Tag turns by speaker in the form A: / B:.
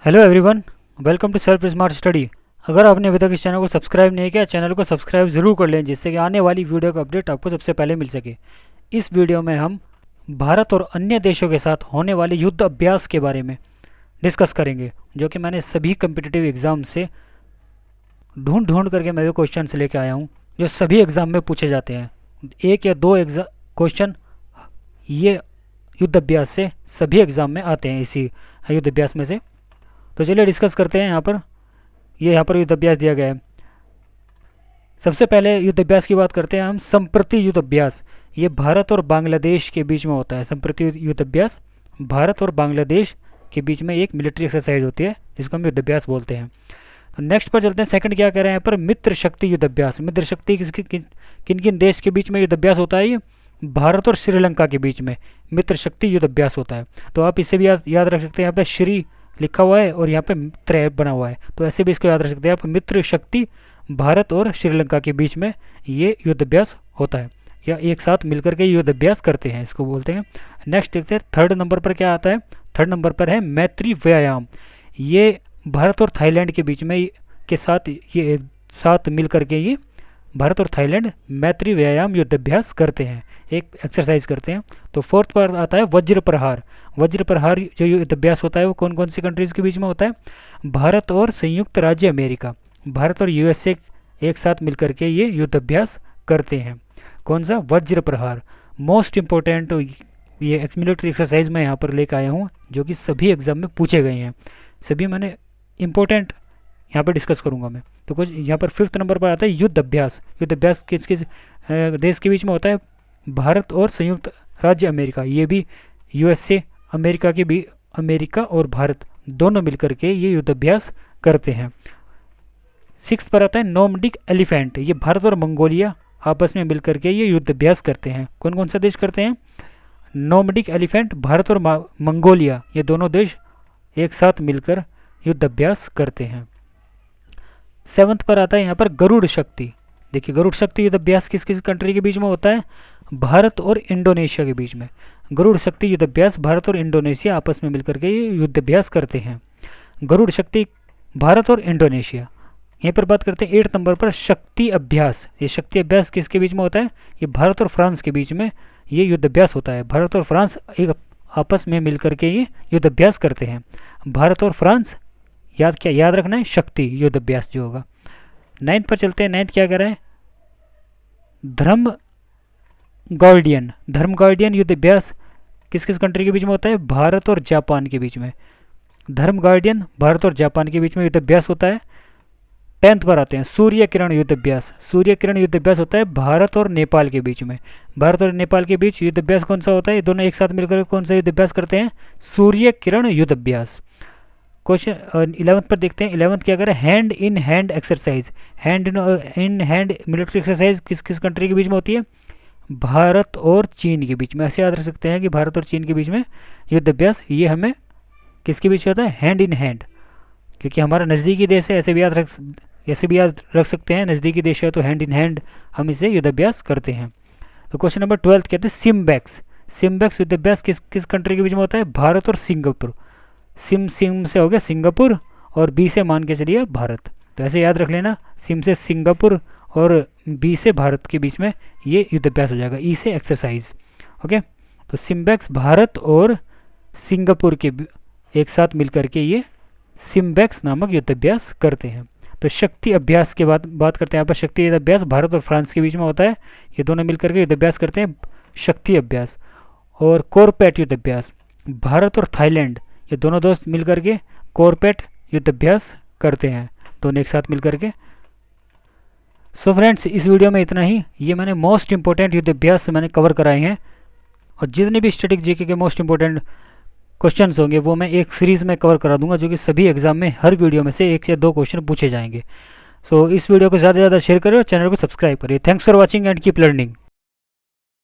A: Hello everyone, welcome to self smart study. अगर आपने अभी तक इस चैनल को सब्सक्राइब नहीं किया, चैनल को सब्सक्राइब जरूर कर लें, जिससे कि आने वाली वीडियो का अपडेट आपको सबसे पहले मिल सके। इस वीडियो में हम भारत और अन्य देशों के साथ होने वाले युद्ध अभ्यास के बारे में डिस्कस करेंगे, जो कि मैंने सभी कम्पिटिटिव एग्ज़ाम से ढूंढ ढूंढ करके मैं वो क्वेश्चन लेके आया हूँ जो सभी एग्ज़ाम में पूछे जाते हैं। एक या दो क्वेश्चन ये युद्ध अभ्यास से सभी एग्ज़ाम में आते हैं, इसी युद्ध अभ्यास में से। तो चलिए डिस्कस करते हैं। यहाँ पर युद्ध अभ्यास दिया गया है। सबसे पहले युद्ध अभ्यास की बात करते हैं हम। संप्रति युद्ध अभ्यास ये भारत और बांग्लादेश के बीच में होता है। संप्रति युद्ध अभ्यास भारत और बांग्लादेश के बीच में एक मिलिट्री एक्सरसाइज होती है, जिसको हम युद्ध अभ्यास बोलते हैं। तो नेक्स्ट पर चलते हैं। सेकंड क्या कह रहे हैं यहाँ पर? मित्र शक्ति युद्ध अभ्यास। मित्र शक्ति किन किन देश के बीच में युद्ध अभ्यास होता है? ये भारत और श्रीलंका के बीच में मित्र शक्ति युद्ध अभ्यास होता है। तो आप इससे भी याद रख सकते हैं। यहाँ पे श्री लिखा हुआ है और यहाँ पे त्रय बना हुआ है, तो ऐसे भी इसको याद रख सकते हैं आप। मित्र शक्ति भारत और श्रीलंका के बीच में ये युद्ध अभ्यास होता है, या एक साथ मिलकर के युद्ध अभ्यास करते हैं, इसको बोलते हैं। नेक्स्ट देखते हैं थर्ड नंबर पर क्या आता है। थर्ड नंबर पर है मैत्री व्यायाम। ये भारत और थाईलैंड के बीच में के साथ ये एक साथ मिल करके ये भारत और थाईलैंड मैत्री व्यायाम युद्ध अभ्यास करते हैं, एक एक्सरसाइज करते हैं। तो फोर्थ पर आता है वज्र प्रहार। वज्र प्रहार जो युद्ध अभ्यास होता है वो कौन कौन सी कंट्रीज़ के बीच में होता है? भारत और संयुक्त राज्य अमेरिका, भारत और यूएसए एक साथ मिलकर के ये युद्ध अभ्यास करते हैं। कौन सा? वज्र प्रहार। मोस्ट इम्पोर्टेंट ये मिलिट्री एक्सरसाइज मैं यहाँ पर लेकर आया हूँ, जो कि सभी एग्जाम में पूछे गए हैं। सभी मैंने इम्पोर्टेंट यहाँ पर डिस्कस करूँगा मैं। तो कुछ यहाँ पर फिफ्थ नंबर पर आता है युद्ध अभ्यास। युद्ध अभ्यास किस किस देश के बीच में होता है? भारत और संयुक्त राज्य अमेरिका। ये भी यूएसए अमेरिका के भी, अमेरिका और भारत दोनों मिलकर के ये युद्ध अभ्यास करते हैं। सिक्स पर आता है नोमडिक एलिफेंट। ये भारत और मंगोलिया आपस में मिलकर के ये युद्ध अभ्यास करते हैं। कौन कौन सा देश करते हैं? नोमडिक एलिफेंट भारत और मंगोलिया, ये दोनों देश एक साथ मिलकर युद्ध अभ्यास करते हैं। सेवंथ पर आता है यहाँ पर गरुड़ शक्ति। देखिए, गरुड़ शक्ति युद्ध अभ्यास किस किस कंट्री के बीच में होता है? भारत और इंडोनेशिया के बीच में। गरुड़ शक्ति युद्ध अभ्यास भारत और इंडोनेशिया आपस में मिलकर के ये युद्ध अभ्यास करते हैं। गरुड़ शक्ति भारत और इंडोनेशिया। यहीं पर बात करते हैं 8 नंबर पर शक्ति अभ्यास। ये शक्ति अभ्यास किसके बीच में होता है? ये भारत और फ्रांस के बीच में ये युद्ध अभ्यास होता है। भारत और फ्रांस एक आपस में मिलकर के ये युद्ध अभ्यास करते हैं। भारत और फ्रांस याद रखना है, शक्ति युद्ध अभ्यास जो होगा। 9th पर चलते हैं। 9th क्या कह रहा है? धर्म गार्डियन युद्ध अभ्यास किस किस कंट्री के बीच में होता है? भारत और जापान के बीच में। धर्म गार्डियन भारत और जापान के बीच में युद्ध अभ्यास होता है। 10th पर आते हैं सूर्य किरण युद्ध अभ्यास। सूर्य किरण युद्ध अभ्यास होता है भारत और नेपाल के बीच में। भारत और नेपाल के बीच युद्ध अभ्यास कौन सा होता है? ये दोनों एक साथ मिलकर कौन सा युद्ध अभ्यास करते हैं? सूर्य किरण युद्ध अभ्यास। क्वेश्चन 11th पर देखते हैं। 11th क्या करें? Hand in hand exercise. Hand in hand military exercise किस किस कंट्री के बीच में होती है? भारत और चीन के बीच में। ऐसे याद रख सकते हैं कि भारत और चीन के बीच में युद्ध अभ्यास ये हमें किसके बीच होता है? हैंड इन हैंड, क्योंकि हमारा नज़दीकी देश है। ऐसे भी याद रख सकते हैं, नज़दीकी देश है तो हैंड इन हैंड हम इसे युद्ध अभ्यास करते हैं। तो क्वेश्चन नंबर 12 कहते हैं सिम्बैक्स। सिम्बैक्स युद्ध अभ्यास किस किस कंट्री के बीच में होता है? भारत और सिंगापुर। सिम से हो गया सिंगापुर और बी से मान के चलिए भारत। तो ऐसे याद रख लेना, सिम से सिंगापुर और बी से भारत के बीच में ये युद्ध अभ्यास हो जाएगा। ई से एक्सरसाइज। ओके, तो सिम्बैक्स भारत और सिंगापुर के एक साथ मिलकर के ये सिम्बैक्स नामक युद्ध अभ्यास करते हैं। तो शक्ति अभ्यास के बाद बात करते हैं। यहाँ पर शक्ति युद्ध अभ्यास भारत और फ्रांस के बीच में होता है। ये दोनों मिलकर के युद्ध अभ्यास करते हैं, शक्ति अभ्यास। और कोरपेट युद्ध अभ्यास भारत और थाईलैंड, ये दोनों दोस्त मिलकर के कोरपेट युद्ध अभ्यास करते हैं, दोनों एक साथ मिलकर के। सो फ्रेंड्स, इस वीडियो में इतना ही। ये मैंने मोस्ट इंपॉर्टेंट युद्ध अभ्यास से मैंने कवर कराए हैं, और जितने भी स्टैटिक जीके के मोस्ट इंपॉर्टेंट क्वेश्चंस होंगे वो मैं एक सीरीज़ में कवर करा दूंगा, जो कि सभी एग्जाम में हर वीडियो में से 1 या 2 क्वेश्चन पूछे जाएंगे। सो इस वीडियो को ज़्यादा से ज़्यादा शेयर करें और चैनल को सब्सक्राइब करिए। Thanks for watching and keep learning.